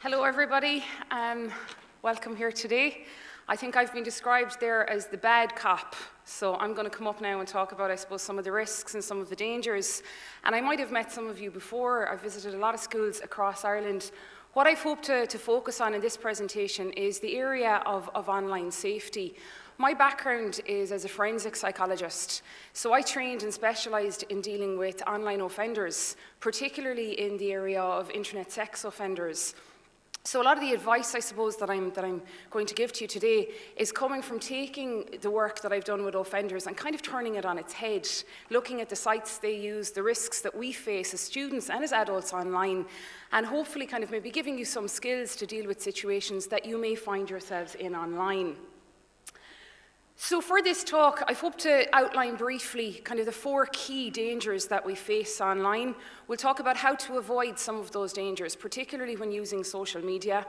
Hello everybody, welcome here today. I think I've been described there as the bad cop, so I'm going to come up now and talk about, I suppose, some of the risks and some of the dangers. And I might have met some of you before. I've visited a lot of schools across Ireland. What I've hoped to focus on in this presentation is the area of online safety. My background is as a forensic psychologist, so I trained and specialised in dealing with online offenders, particularly in the area of internet sex offenders. So a lot of the advice, I suppose, that I'm going to give to you today is coming from taking the work that I've done with offenders and kind of turning it on its head, looking at the sites they use, the risks that we face as students and as adults online, and hopefully kind of maybe giving you some skills to deal with situations that you may find yourselves in online. So for this talk, I hope to outline briefly kind of the 4 key dangers that we face online. We'll talk about how to avoid some of those dangers, particularly when using social media.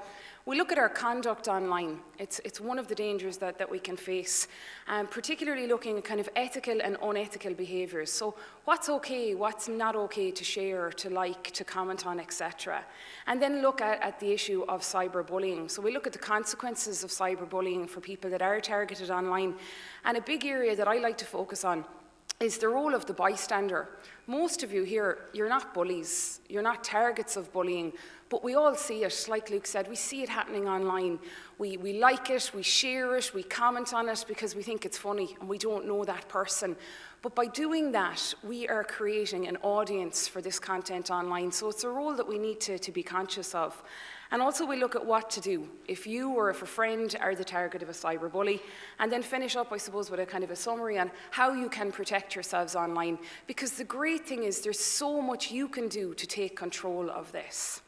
We'll look at our conduct online. It's one of the dangers that we can face, particularly looking at kind of ethical and unethical behaviours. So what's okay, what's not okay to share, to like, to comment on, etc. And then look at the issue of cyberbullying. So we look at the consequences of cyberbullying for people that are targeted online. And a big area that I like to focus on is the role of the bystander. Most of you here, you're not bullies, you're not targets of bullying, but we all see it. Like Luke said, we see it happening online. We like it, we share it, we comment on it because we think it's funny and we don't know that person. But by doing that, we are creating an audience for this content online. So it's a role that we need to be conscious of. And also we look at what to do if you or if a friend are the target of a cyberbully, and then finish up, I suppose, with a kind of a summary on how you can protect yourselves online. Because the great thing is there's so much you can do to take control of this.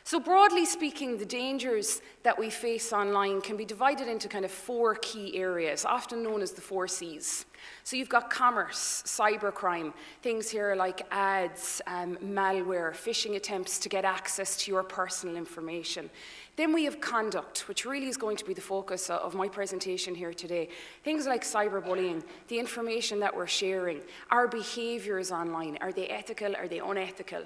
So broadly speaking, the dangers that we face online can be divided into kind of 4 key areas, often known as the 4 C's. So you've got commerce, cybercrime, things here like ads, malware, phishing attempts to get access to your personal information. Then we have conduct, which really is going to be the focus of my presentation here today. Things like cyberbullying, the information that we're sharing, our behaviours online, are they ethical, are they unethical?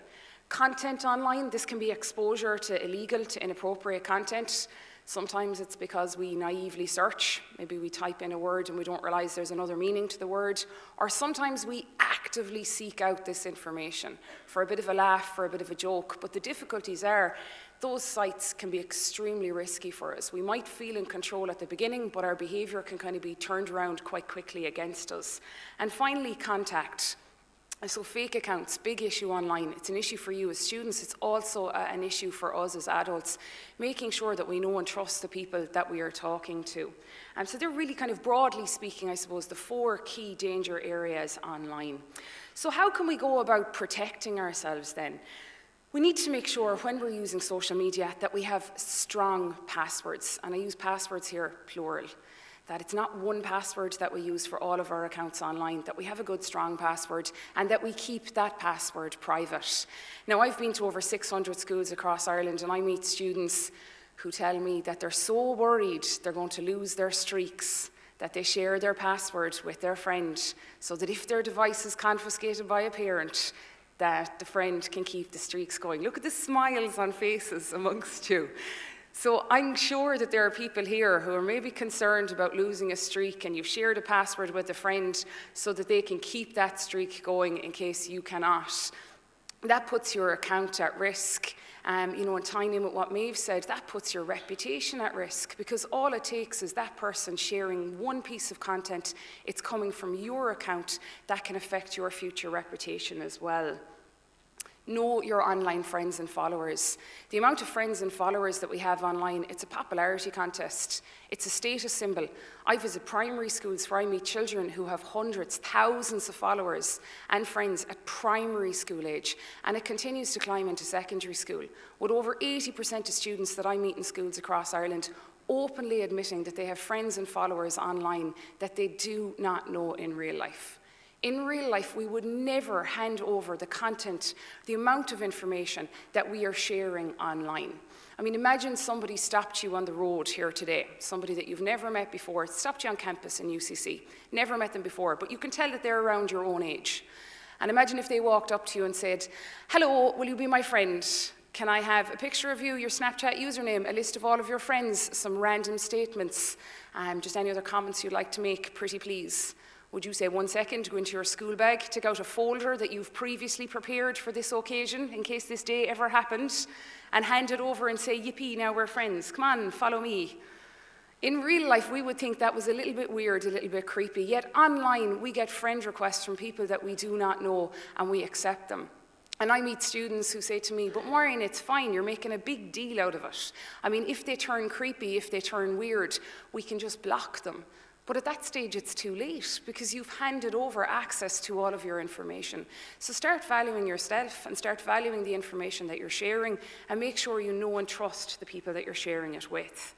Content online, this can be exposure to illegal, to inappropriate content. Sometimes it's because we naively search. Maybe we type in a word and we don't realize there's another meaning to the word. Or sometimes we actively seek out this information for a bit of a laugh, for a bit of a joke. But the difficulties are, those sites can be extremely risky for us. We might feel in control at the beginning, but our behavior can kind of be turned around quite quickly against us. And finally, contact. So fake accounts, big issue online. It's an issue for you as students. It's also an issue for us as adults, making sure that we know and trust the people that we are talking to. And so they're really kind of broadly speaking, I suppose, the 4 key danger areas online. So how can we go about protecting ourselves then? We need to make sure when we're using social media that we have strong passwords. And I use passwords here, plural. That it's not one password that we use for all of our accounts online, that we have a good strong password and that we keep that password private. Now, I've been to over 600 schools across Ireland and I meet students who tell me that they're so worried they're going to lose their streaks, that they share their password with their friend so that if their device is confiscated by a parent, that the friend can keep the streaks going. Look at the smiles on faces amongst you. So I'm sure that there are people here who are maybe concerned about losing a streak and you've shared a password with a friend so that they can keep that streak going in case you cannot. That puts your account at risk. You know, and tying in with what Maeve said, that puts your reputation at risk because all it takes is that person sharing one piece of content. It's coming from your account that can affect your future reputation as well. Know your online friends and followers. The amount of friends and followers that we have online, it's a popularity contest. It's a status symbol. I visit primary schools where I meet children who have hundreds, thousands of followers and friends at primary school age, and it continues to climb into secondary school, with over 80% of students that I meet in schools across Ireland openly admitting that they have friends and followers online that they do not know in real life. In real life, we would never hand over the content, the amount of information that we are sharing online. I mean, imagine somebody stopped you on the road here today, somebody that you've never met before, stopped you on campus in UCC, never met them before, but you can tell that they're around your own age. And imagine if they walked up to you and said, "Hello, will you be my friend?" Can I have a picture of you, your Snapchat username, a list of all of your friends, some random statements, just any other comments you'd like to make, pretty please? Would you say 1 second, go into your school bag, take out a folder that you've previously prepared for this occasion, in case this day ever happened, and hand it over and say, yippee, now we're friends, come on, follow me. In real life, we would think that was a little bit weird, a little bit creepy, yet online, we get friend requests from people that we do not know, and we accept them. And I meet students who say to me, but Maureen, it's fine, you're making a big deal out of it. I mean, if they turn creepy, if they turn weird, we can just block them. But at that stage, it's too late, because you've handed over access to all of your information. So start valuing yourself and start valuing the information that you're sharing, and make sure you know and trust the people that you're sharing it with.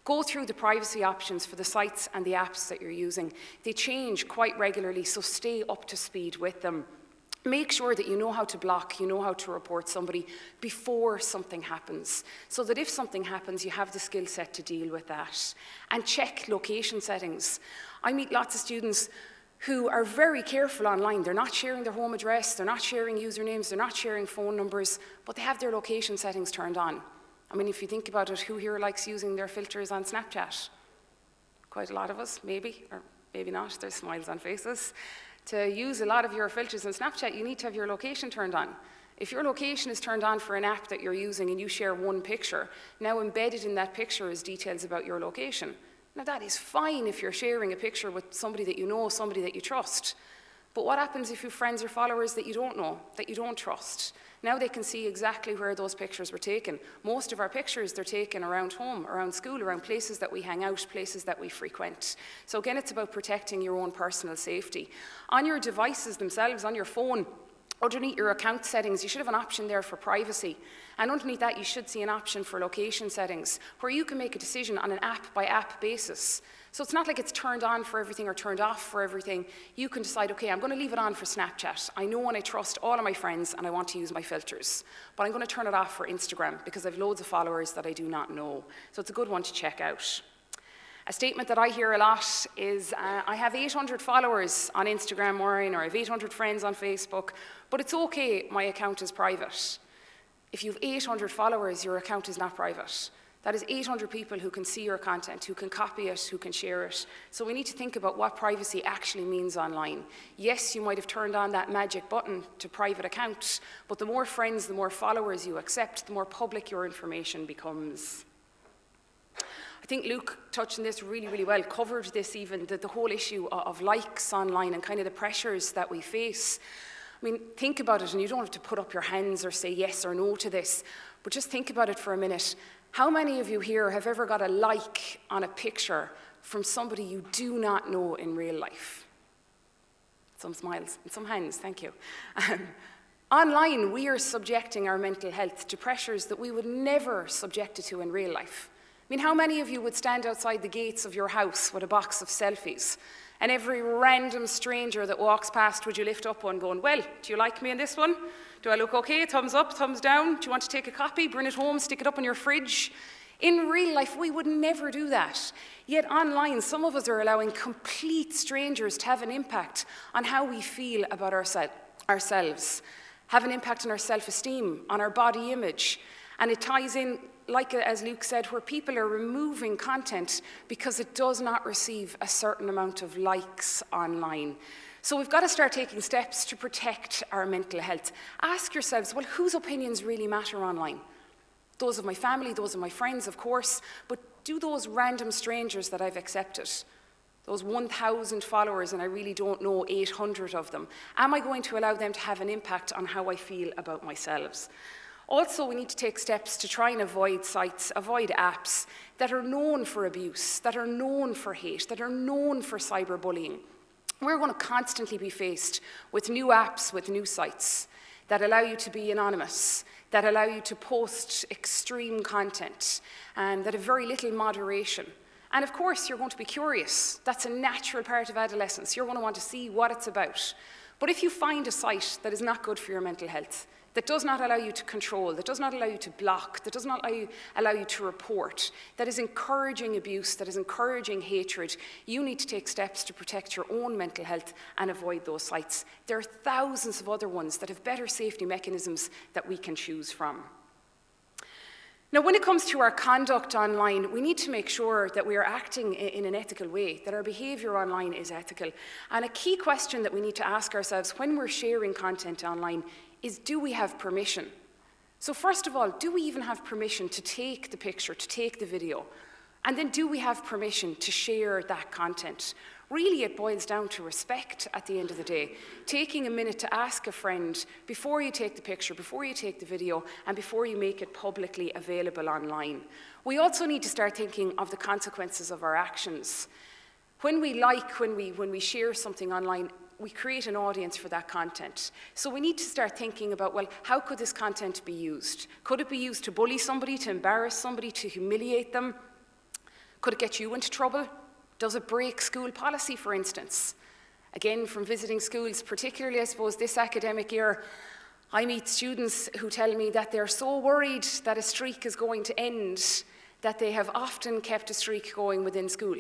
Go through the privacy options for the sites and the apps that you're using. They change quite regularly, so stay up to speed with them. Make sure that you know how to block, you know how to report somebody before something happens, so that if something happens, you have the skill set to deal with that. And check location settings. I meet lots of students who are very careful online. They're not sharing their home address, they're not sharing usernames, they're not sharing phone numbers, but they have their location settings turned on. I mean, if you think about it, who here likes using their filters on Snapchat? Quite a lot of us, maybe, or maybe not. There's smiles on faces. To use a lot of your filters on Snapchat, you need to have your location turned on. If your location is turned on for an app that you're using and you share one picture, now embedded in that picture is details about your location. Now that is fine if you're sharing a picture with somebody that you know, somebody that you trust. But what happens if you have friends or followers that you don't know, that you don't trust? Now they can see exactly where those pictures were taken. Most of our pictures, they're taken around home, around school, around places that we hang out, places that we frequent. So again, it's about protecting your own personal safety. On your devices themselves, on your phone, underneath your account settings, you should have an option there for privacy. And underneath that, you should see an option for location settings, where you can make a decision on an app-by-app basis. So it's not like it's turned on for everything or turned off for everything. You can decide, okay, I'm going to leave it on for Snapchat. I know and I trust all of my friends and I want to use my filters. But I'm going to turn it off for Instagram because I have loads of followers that I do not know. So it's a good one to check out. A statement that I hear a lot is, I have 800 followers on Instagram, Maureen, or I have 800 friends on Facebook, but it's okay, my account is private. If you have 800 followers, your account is not private. That is 800 people who can see your content, who can copy it, who can share it. So we need to think about what privacy actually means online. Yes, you might have turned on that magic button to private account, but the more friends, the more followers you accept, the more public your information becomes. I think Luke touched on this really, really well, covered this even, the whole issue of likes online and kind of the pressures that we face. I mean, think about it, and you don't have to put up your hands or say yes or no to this, but just think about it for a minute. How many of you here have ever got a like on a picture from somebody you do not know in real life? Some smiles and some hands, thank you. Online, we are subjecting our mental health to pressures that we would never subject it to in real life. I mean, how many of you would stand outside the gates of your house with a box of selfies, and every random stranger that walks past, would you lift up one going, well, do you like me in this one? Do I look okay? Thumbs up, thumbs down? Do you want to take a copy, bring it home, stick it up in your fridge? In real life, we would never do that. Yet online, some of us are allowing complete strangers to have an impact on how we feel about ourselves, have an impact on our self-esteem, on our body image. And it ties in, like as Luke said, where people are removing content because it does not receive a certain amount of likes online. So we've got to start taking steps to protect our mental health. Ask yourselves, well, whose opinions really matter online? Those of my family, those of my friends, of course, but do those random strangers that I've accepted, those 1,000 followers and I really don't know 800 of them, am I going to allow them to have an impact on how I feel about myself? Also, we need to take steps to try and avoid sites, avoid apps that are known for abuse, that are known for hate, that are known for cyberbullying. We're going to constantly be faced with new apps, with new sites that allow you to be anonymous, that allow you to post extreme content, and that have very little moderation. And of course, you're going to be curious. That's a natural part of adolescence. You're going to want to see what it's about. But if you find a site that is not good for your mental health, that does not allow you to control, that does not allow you to block, that does not allow you to report, that is encouraging abuse, that is encouraging hatred, you need to take steps to protect your own mental health and avoid those sites. There are thousands of other ones that have better safety mechanisms that we can choose from. Now, when it comes to our conduct online, we need to make sure that we are acting in an ethical way, that our behaviour online is ethical. And a key question that we need to ask ourselves when we're sharing content online is, do we have permission? So first of all, do we even have permission to take the picture, to take the video? And then do we have permission to share that content? Really, it boils down to respect at the end of the day. Taking a minute to ask a friend before you take the picture, before you take the video, and before you make it publicly available online. We also need to start thinking of the consequences of our actions. When we share something online, we create an audience for that content. So we need to start thinking about, well, how could this content be used? Could it be used to bully somebody, to embarrass somebody, to humiliate them? Could it get you into trouble? Does it break school policy, for instance? Again, from visiting schools, particularly, I suppose, this academic year, I meet students who tell me that they're so worried that a streak is going to end that they have often kept a streak going within school.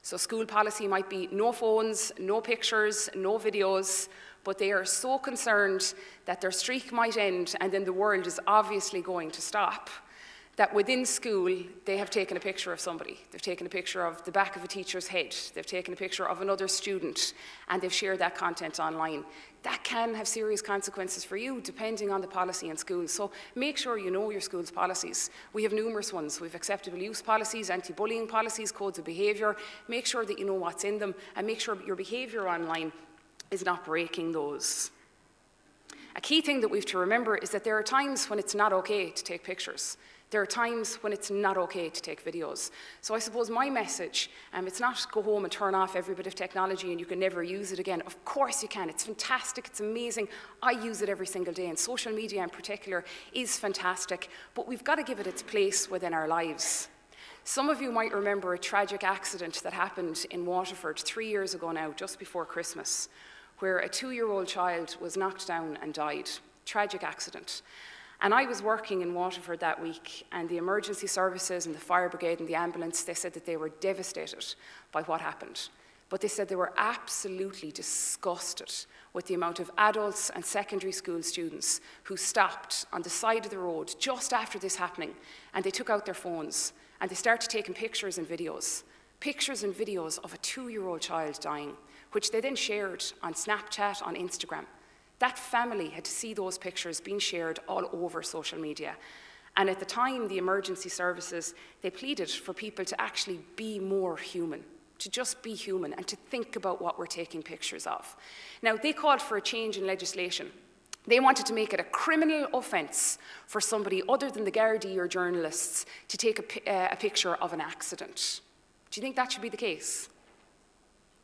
So school policy might be no phones, no pictures, no videos, but they are so concerned that their streak might end and then the world is obviously going to stop, that within school, they have taken a picture of somebody. They've taken a picture of the back of a teacher's head. They've taken a picture of another student, and they've shared that content online. That can have serious consequences for you, depending on the policy in schools. So make sure you know your school's policies. We have numerous ones. We have acceptable use policies, anti-bullying policies, codes of behaviour. Make sure that you know what's in them, and make sure your behaviour online is not breaking those. A key thing that we have to remember is that there are times when it's not okay to take pictures. There are times when it's not okay to take videos. So I suppose my message, it's not go home and turn off every bit of technology and you can never use it again. Of course you can. It's fantastic. It's amazing. I use it every single day, and social media in particular is fantastic. But we've got to give it its place within our lives. Some of you might remember a tragic accident that happened in Waterford 3 years ago now, just before Christmas, where a 2-year-old child was knocked down and died. Tragic accident. And I was working in Waterford that week, and the emergency services and the fire brigade and the ambulance, they said that they were devastated by what happened. But they said they were absolutely disgusted with the amount of adults and secondary school students who stopped on the side of the road just after this happening, and they took out their phones and they started taking pictures and videos of a 2-year-old child dying, which they then shared on Snapchat, on Instagram. That family had to see those pictures being shared all over social media. And at the time, the emergency services, they pleaded for people to actually be more human, to just be human and to think about what we're taking pictures of. Now, they called for a change in legislation. They wanted to make it a criminal offence for somebody other than the Gardaí or journalists to take a picture of an accident. Do you think that should be the case?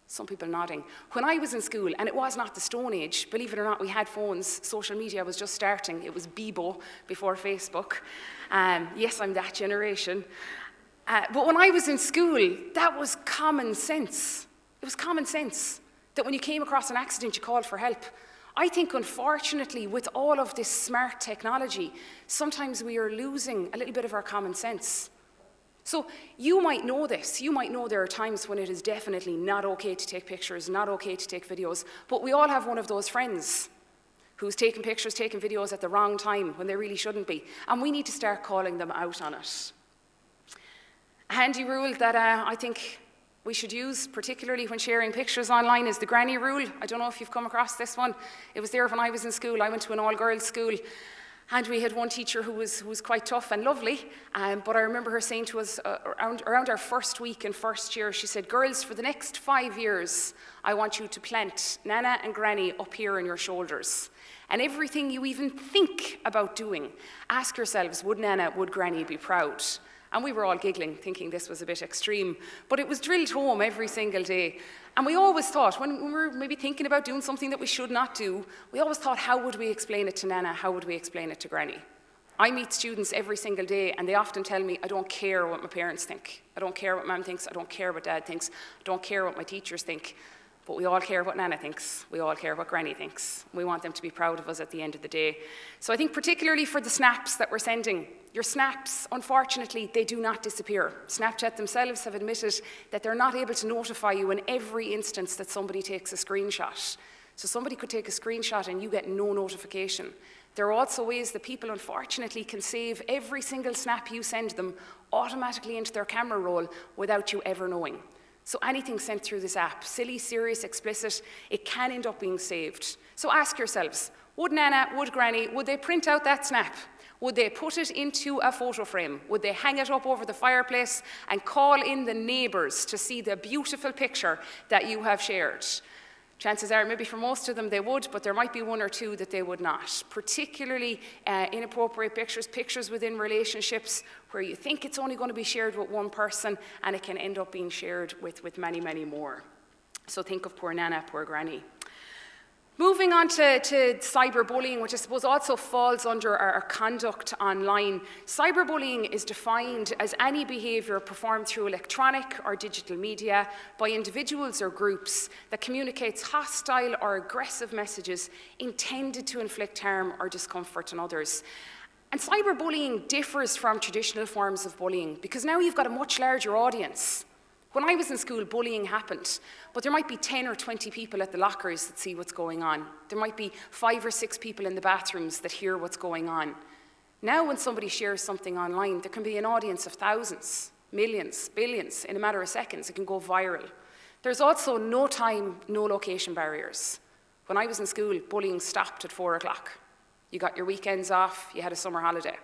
Some people nodding. When I was in school, and it was not the Stone Age, believe it or not, we had phones. Social media was just starting. It was Bebo before Facebook. Yes, I'm that generation. But when I was in school, that was common sense. It was common sense that when you came across an accident, you called for help. I think, unfortunately, with all of this smart technology, sometimes we are losing a little bit of our common sense. So you might know this. You might know there are times when it is definitely not okay to take pictures, not okay to take videos, but we all have one of those friends who's taking pictures, taking videos at the wrong time when they really shouldn't be, and we need to start calling them out on it. A handy rule that I think we should use, particularly when sharing pictures online, is the granny rule. I don't know if you've come across this one. It was there when I was in school. I went to an all-girls school. And we had one teacher who was quite tough and lovely, but I remember her saying to us around our first week in first year, she said, "Girls, for the next 5 years, I want you to plant Nana and Granny up here on your shoulders. And everything you even think about doing, ask yourselves, would Nana, would Granny be proud?" And we were all giggling, thinking this was a bit extreme, but it was drilled home every single day. And we always thought, when we were maybe thinking about doing something that we should not do, we always thought, how would we explain it to Nana? How would we explain it to Granny? I meet students every single day, and they often tell me, I don't care what my parents think. I don't care what Mum thinks. I don't care what Dad thinks. I don't care what my teachers think. But we all care what Nana thinks. We all care what Granny thinks. We want them to be proud of us at the end of the day. So I think particularly for the snaps that we're sending, your snaps, unfortunately, they do not disappear. Snapchat themselves have admitted that they're not able to notify you in every instance that somebody takes a screenshot. So somebody could take a screenshot and you get no notification. There are also ways that people, unfortunately, can save every single snap you send them automatically into their camera roll without you ever knowing. So anything sent through this app, silly, serious, explicit, it can end up being saved. So ask yourselves, would Nana, would Granny, would they print out that snap? Would they put it into a photo frame? Would they hang it up over the fireplace and call in the neighbours to see the beautiful picture that you have shared? Chances are, maybe for most of them they would, but there might be one or two that they would not. Particularly inappropriate pictures, pictures within relationships where you think it's only going to be shared with one person and it can end up being shared with many, many more. So think of poor Nana, poor Granny. Moving on to cyberbullying, which I suppose also falls under our conduct online. Cyberbullying is defined as any behaviour performed through electronic or digital media by individuals or groups that communicates hostile or aggressive messages intended to inflict harm or discomfort on others. And cyberbullying differs from traditional forms of bullying because now you've got a much larger audience. When I was in school, bullying happened, but there might be 10 or 20 people at the lockers that see what's going on. There might be 5 or 6 people in the bathrooms that hear what's going on. Now when somebody shares something online, there can be an audience of thousands, millions, billions in a matter of seconds. It can go viral. There's also no time, no location barriers. When I was in school, bullying stopped at 4 o'clock. You got your weekends off, you had a summer holiday.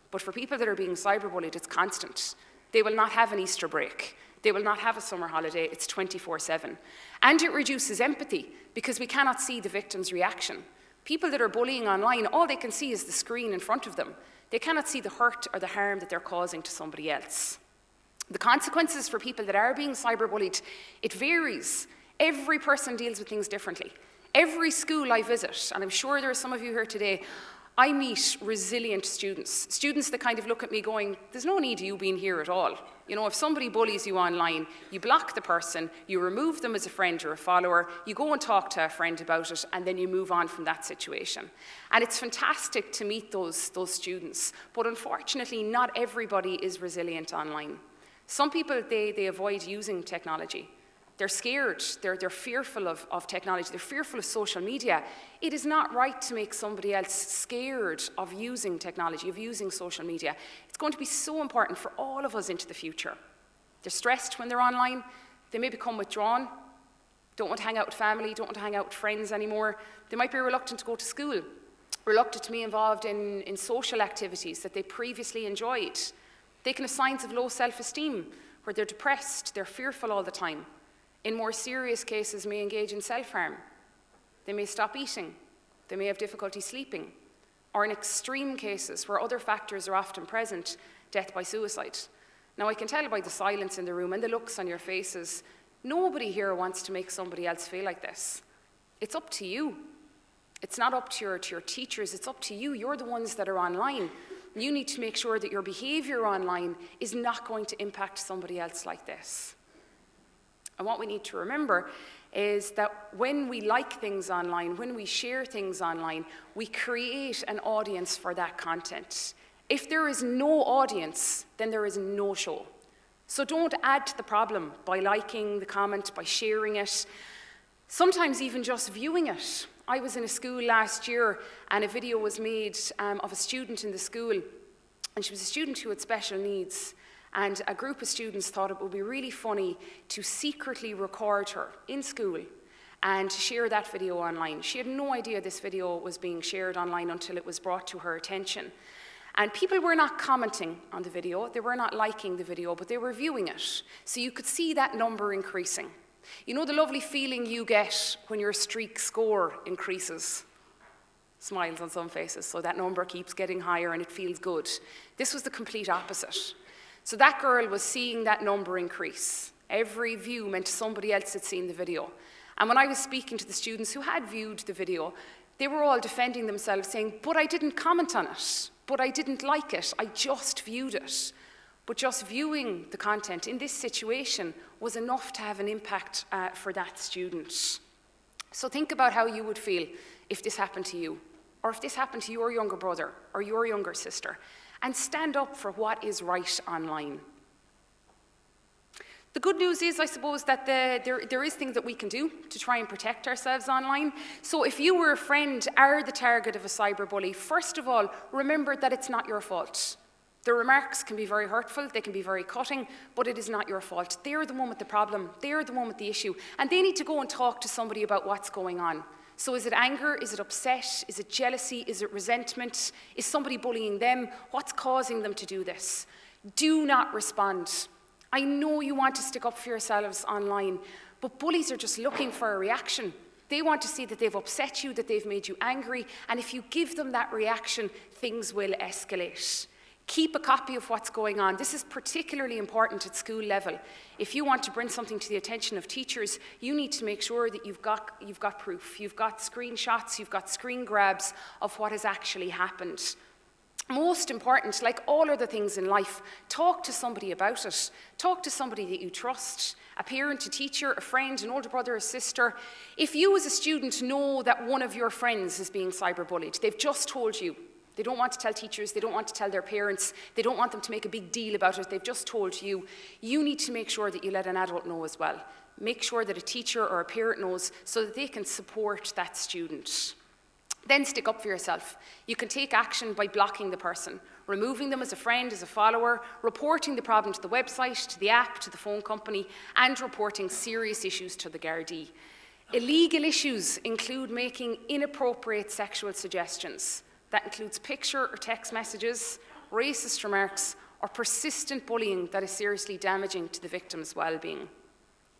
But for people that are being cyberbullied, it's constant. They will not have an Easter break. They will not have a summer holiday. It's 24/7. And it reduces empathy because we cannot see the victim's reaction. People that are bullying online, all they can see is the screen in front of them. They cannot see the hurt or the harm that they're causing to somebody else. The consequences for people that are being cyberbullied, it varies. Every person deals with things differently. Every school I visit, and I'm sure there are some of you here today, I meet resilient students, students that kind of look at me going, there's no need of you being here at all. You know, if somebody bullies you online, you block the person, you remove them as a friend or a follower, you go and talk to a friend about it, and then you move on from that situation. And it's fantastic to meet those students, but unfortunately, not everybody is resilient online. Some people, they avoid using technology. They're scared, they're fearful of technology, they're fearful of social media. It is not right to make somebody else scared of using technology, of using social media. It's going to be so important for all of us into the future. They're stressed when they're online, they may become withdrawn, don't want to hang out with family, don't want to hang out with friends anymore. They might be reluctant to go to school, reluctant to be involved in social activities that they previously enjoyed. They can have signs of low self-esteem, where they're depressed, they're fearful all the time. In more serious cases, may engage in self-harm. They may stop eating. They may have difficulty sleeping. Or in extreme cases, where other factors are often present, death by suicide. Now, I can tell by the silence in the room and the looks on your faces, nobody here wants to make somebody else feel like this. It's up to you. It's not up to your teachers. It's up to you. You're the ones that are online. You need to make sure that your behavior online is not going to impact somebody else like this. And what we need to remember is that when we like things online, when we share things online, we create an audience for that content. If there is no audience, then there is no show. So don't add to the problem by liking the comment, by sharing it, sometimes even just viewing it. I was in a school last year and a video was made of a student in the school, and she was a student who had special needs. And a group of students thought it would be really funny to secretly record her in school and share that video online. She had no idea this video was being shared online until it was brought to her attention. And people were not commenting on the video, they were not liking the video, but they were viewing it. So you could see that number increasing. You know the lovely feeling you get when your streak score increases? Smiles on some faces, so that number keeps getting higher and it feels good. This was the complete opposite. So that girl was seeing that number increase. Every view meant somebody else had seen the video. And when I was speaking to the students who had viewed the video, they were all defending themselves, saying, but I didn't comment on it, but I didn't like it, I just viewed it. But just viewing the content in this situation was enough to have an impact for that student. So think about how you would feel if this happened to you, or if this happened to your younger brother or your younger sister. And stand up for what is right online. The good news is, I suppose, that there is things that we can do to try and protect ourselves online. So if you or a friend are the target of a cyberbully, first of all, remember that it's not your fault. The remarks can be very hurtful, they can be very cutting, but it is not your fault. They're the one with the problem, they're the one with the issue, and they need to go and talk to somebody about what's going on. So is it anger, is it upset, is it jealousy, is it resentment, is somebody bullying them? What's causing them to do this? Do not respond. I know you want to stick up for yourselves online, but bullies are just looking for a reaction. They want to see that they've upset you, that they've made you angry, and if you give them that reaction, things will escalate. Keep a copy of what's going on. This is particularly important at school level. If you want to bring something to the attention of teachers, you need to make sure that you've got proof. You've got screenshots, you've got screen grabs of what has actually happened. Most important, like all other things in life, talk to somebody about it. Talk to somebody that you trust, a parent, a teacher, a friend, an older brother or sister. If you as a student know that one of your friends is being cyberbullied, they've just told you, they don't want to tell teachers, they don't want to tell their parents, they don't want them to make a big deal about it, they've just told you, you need to make sure that you let an adult know as well. Make sure that a teacher or a parent knows so that they can support that student. Then stick up for yourself. You can take action by blocking the person, removing them as a friend, as a follower, reporting the problem to the website, to the app, to the phone company, and reporting serious issues to the Gardaí. Illegal issues include making inappropriate sexual suggestions. That includes picture or text messages, racist remarks, or persistent bullying that is seriously damaging to the victim's well-being.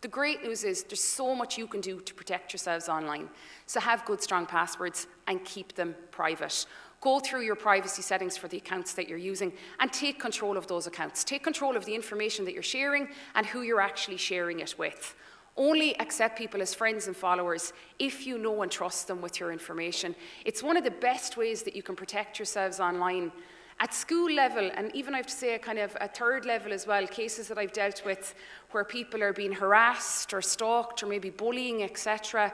The great news is there's so much you can do to protect yourselves online. So have good, strong passwords and keep them private. Go through your privacy settings for the accounts that you're using and take control of those accounts. Take control of the information that you're sharing and who you're actually sharing it with. Only accept people as friends and followers if you know and trust them with your information. It's one of the best ways that you can protect yourselves online. At school level, and even I have to say kind of a third level as well, cases that I've dealt with where people are being harassed or stalked or maybe bullying, etc.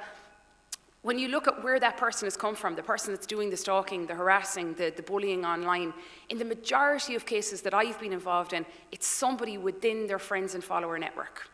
When you look at where that person has come from, the person that's doing the stalking, the harassing, the bullying online, in the majority of cases that I've been involved in, it's somebody within their friends and follower network.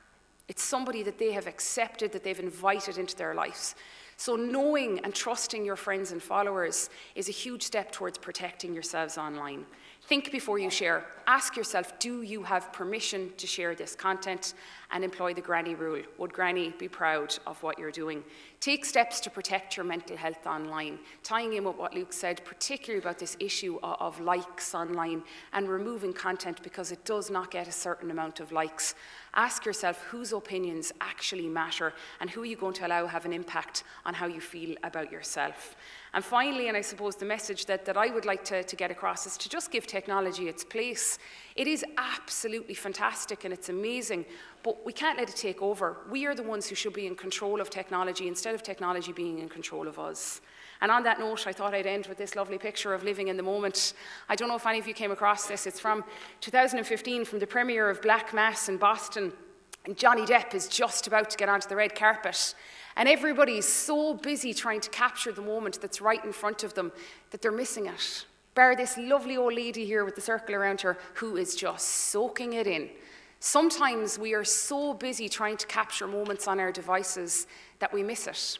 It's somebody that they have accepted, that they've invited into their lives. So knowing and trusting your friends and followers is a huge step towards protecting yourselves online. Think before you share. Ask yourself, do you have permission to share this content? And employ the granny rule. Would granny be proud of what you're doing? Take steps to protect your mental health online. Tying in with what Luke said, particularly about this issue of likes online and removing content because it does not get a certain amount of likes. Ask yourself whose opinions actually matter and who are you going to allow have an impact on how you feel about yourself. And finally, and I suppose the message that I would like to get across is to just give technology its place. It is absolutely fantastic and it's amazing, but we can't let it take over. We are the ones who should be in control of technology instead of technology being in control of us. And on that note, I thought I'd end with this lovely picture of living in the moment. I don't know if any of you came across this. It's from 2015, from the premiere of Black Mass in Boston. And Johnny Depp is just about to get onto the red carpet. And everybody's so busy trying to capture the moment that's right in front of them that they're missing it. Bar this lovely old lady here with the circle around her who is just soaking it in. Sometimes we are so busy trying to capture moments on our devices that we miss it.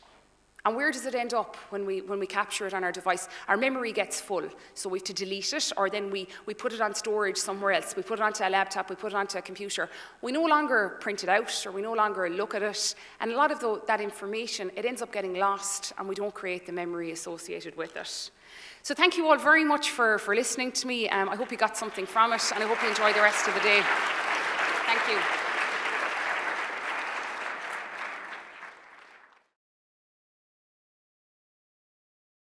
And where does it end up when we capture it on our device? Our memory gets full, so we have to delete it, or then we put it on storage somewhere else. We put it onto a laptop, we put it onto a computer. We no longer print it out, or we no longer look at it. And a lot of that information, it ends up getting lost, and we don't create the memory associated with it. So thank you all very much for listening to me. I hope you got something from it, and I hope you enjoy the rest of the day. Thank you.